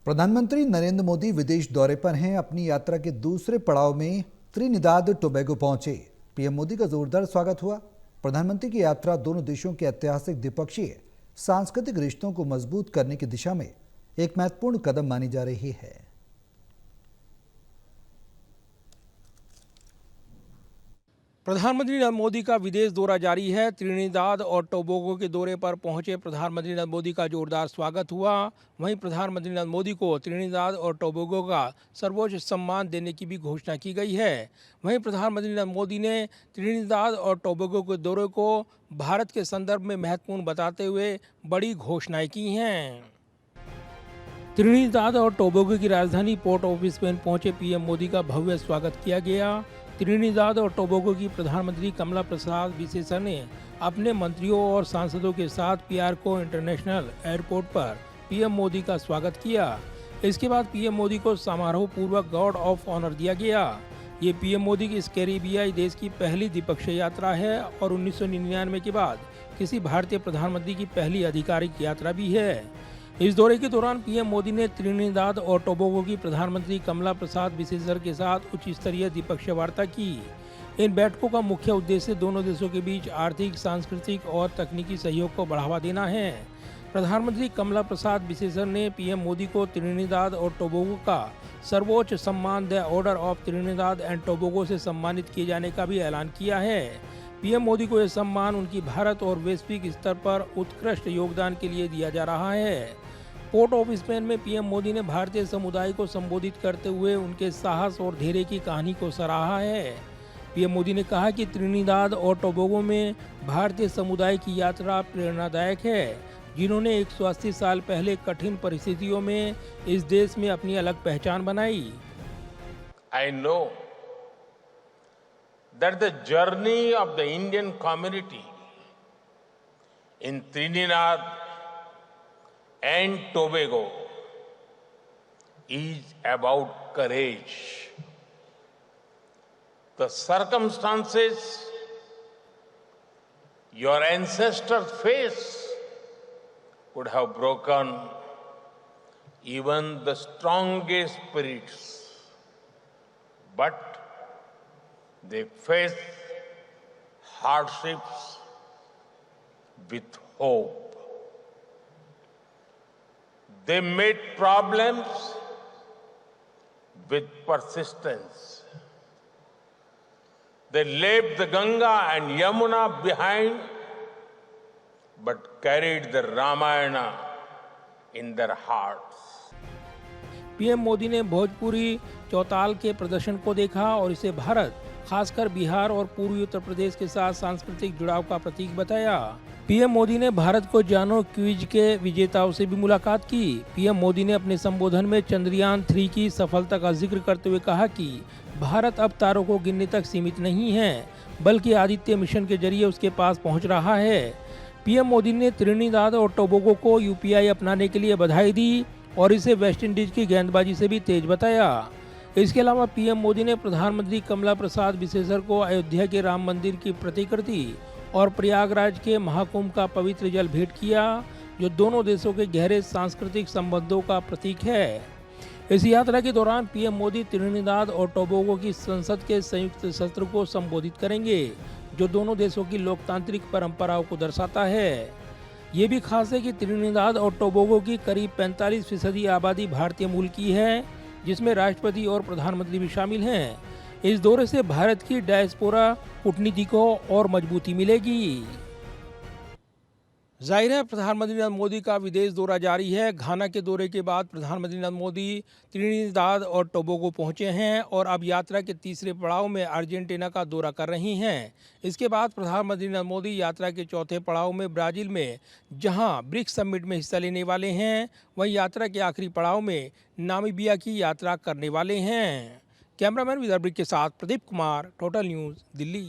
प्रधानमंत्री नरेंद्र मोदी विदेश दौरे पर हैं। अपनी यात्रा के दूसरे पड़ाव में त्रिनिदाद टोबैगो पहुंचे। पीएम मोदी का जोरदार स्वागत हुआ। प्रधानमंत्री की यात्रा दोनों देशों के ऐतिहासिक द्विपक्षीय सांस्कृतिक रिश्तों को मजबूत करने की दिशा में एक महत्वपूर्ण कदम मानी जा रही है। प्रधानमंत्री नरेंद्र मोदी का विदेश दौरा जारी है। त्रिनिदाद और टोबैगो के दौरे पर पहुंचे प्रधानमंत्री नरेंद्र मोदी का जोरदार स्वागत हुआ। वहीं प्रधानमंत्री नरेंद्र मोदी को त्रिनिदाद और टोबैगो का सर्वोच्च सम्मान देने की भी घोषणा की गई है। वहीं प्रधानमंत्री नरेंद्र मोदी ने त्रिनिदाद और टोबैगो के दौरे को भारत के संदर्भ में महत्वपूर्ण बताते हुए बड़ी घोषणाएं की हैं। त्रिनिदाद और टोबैगो की राजधानी पोर्ट ऑफ स्पेन पहुंचे पीएम मोदी का भव्य स्वागत किया गया। त्रिनिदाद और टोबैगो की प्रधानमंत्री कमला प्रसाद बिसेसा ने अपने मंत्रियों और सांसदों के साथ पियारको इंटरनेशनल एयरपोर्ट पर पीएम मोदी का स्वागत किया। इसके बाद पीएम मोदी को समारोह पूर्वक गार्ड ऑफ ऑनर दिया गया। ये पीएम मोदी की इस कैरिबियाई देश की पहली द्विपक्षीय यात्रा है और 1999 के बाद किसी भारतीय प्रधानमंत्री की पहली आधिकारिक यात्रा भी है। इस दौरे के दौरान पीएम मोदी ने त्रिनिदाद और टोबैगो की प्रधानमंत्री कमला प्रसाद बिसेसा के साथ उच्च स्तरीय द्विपक्षीय वार्ता की। इन बैठकों का मुख्य उद्देश्य दोनों देशों के बीच आर्थिक, सांस्कृतिक और तकनीकी सहयोग को बढ़ावा देना है। प्रधानमंत्री कमला प्रसाद बिसेसा ने पीएम मोदी को त्रिनिदाद और टोबैगो का सर्वोच्च सम्मान the order of Trinidad and Tobago से सम्मानित किए जाने का भी ऐलान किया है। पीएम मोदी को यह सम्मान उनकी भारत और वैश्विक स्तर पर उत्कृष्ट योगदान के लिए दिया जा रहा है। पोर्ट ऑफ स्पेन में पीएम मोदी ने भारतीय समुदाय को संबोधित करते हुए उनके साहस और धैर्य की कहानी को सराहा है। पीएम मोदी ने कहा कि त्रिनिदाद और टोबैगो में भारतीय समुदाय की यात्रा प्रेरणादायक है, जिन्होंने 180 साल पहले कठिन परिस्थितियों में इस देश में अपनी अलग पहचान बनाई। I know that the journey of the Indian community in Trinidad and Tobago is about courage. The circumstances your ancestors faced would have broken even the strongest spirits, but they faced hardships with hope. They met problems with persistence. They left the Ganga and Yamuna behind, but carried the Ramayana in their hearts. PM Modi ने भोजपुरी चौताल के प्रदर्शन को देखा और इसे भारत, खासकर बिहार और पूर्वी उत्तर प्रदेश के साथ सांस्कृतिक जुड़ाव का प्रतीक बताया। पीएम मोदी ने भारत को जानो क्विज के विजेताओं से भी मुलाकात की। पीएम मोदी ने अपने संबोधन में चंद्रयान 3 की सफलता का जिक्र करते हुए कहा कि भारत अब तारों को गिनने तक सीमित नहीं है, बल्कि आदित्य मिशन के जरिए उसके पास पहुंच रहा है। पीएम मोदी ने त्रिनिदाद और टोबैगो को यूपीआई अपनाने के लिए बधाई दी और इसे वेस्टइंडीज की गेंदबाजी से भी तेज बताया। इसके अलावा पीएम मोदी ने प्रधानमंत्री कमला प्रसाद बिसेसा को अयोध्या के राम मंदिर की प्रतिकृति और प्रयागराज के महाकुंभ का पवित्र जल भेंट किया, जो दोनों देशों के गहरे सांस्कृतिक संबंधों का प्रतीक है। इस यात्रा के दौरान पीएम मोदी त्रिनिदाद और टोबैगो की संसद के संयुक्त सत्र को संबोधित करेंगे, जो दोनों देशों की लोकतांत्रिक परंपराओं को दर्शाता है। ये भी खास है कि त्रिनिदाद और टोबैगो की करीब 45% आबादी भारतीय मूल की है, जिसमें राष्ट्रपति और प्रधानमंत्री भी शामिल हैं। इस दौरे से भारत की डायस्पोरा कूटनीति को और मजबूती मिलेगी। जाहिर है प्रधानमंत्री नरेंद्र मोदी का विदेश दौरा जारी है। घाना के दौरे के बाद प्रधानमंत्री नरेंद्र मोदी त्रिनिदाद और टोबैगो पहुंचे हैं और अब यात्रा के तीसरे पड़ाव में अर्जेंटीना का दौरा कर रही हैं। इसके बाद प्रधानमंत्री नरेंद्र मोदी यात्रा के चौथे पड़ाव में ब्राजील में, जहां ब्रिक्स समिट में हिस्सा लेने वाले हैं, वहीं यात्रा के आखिरी पड़ाव में नामीबिया की यात्रा करने वाले हैं। कैमरामैन विदर्भ के साथ प्रदीप कुमार, टोटल न्यूज़, दिल्ली।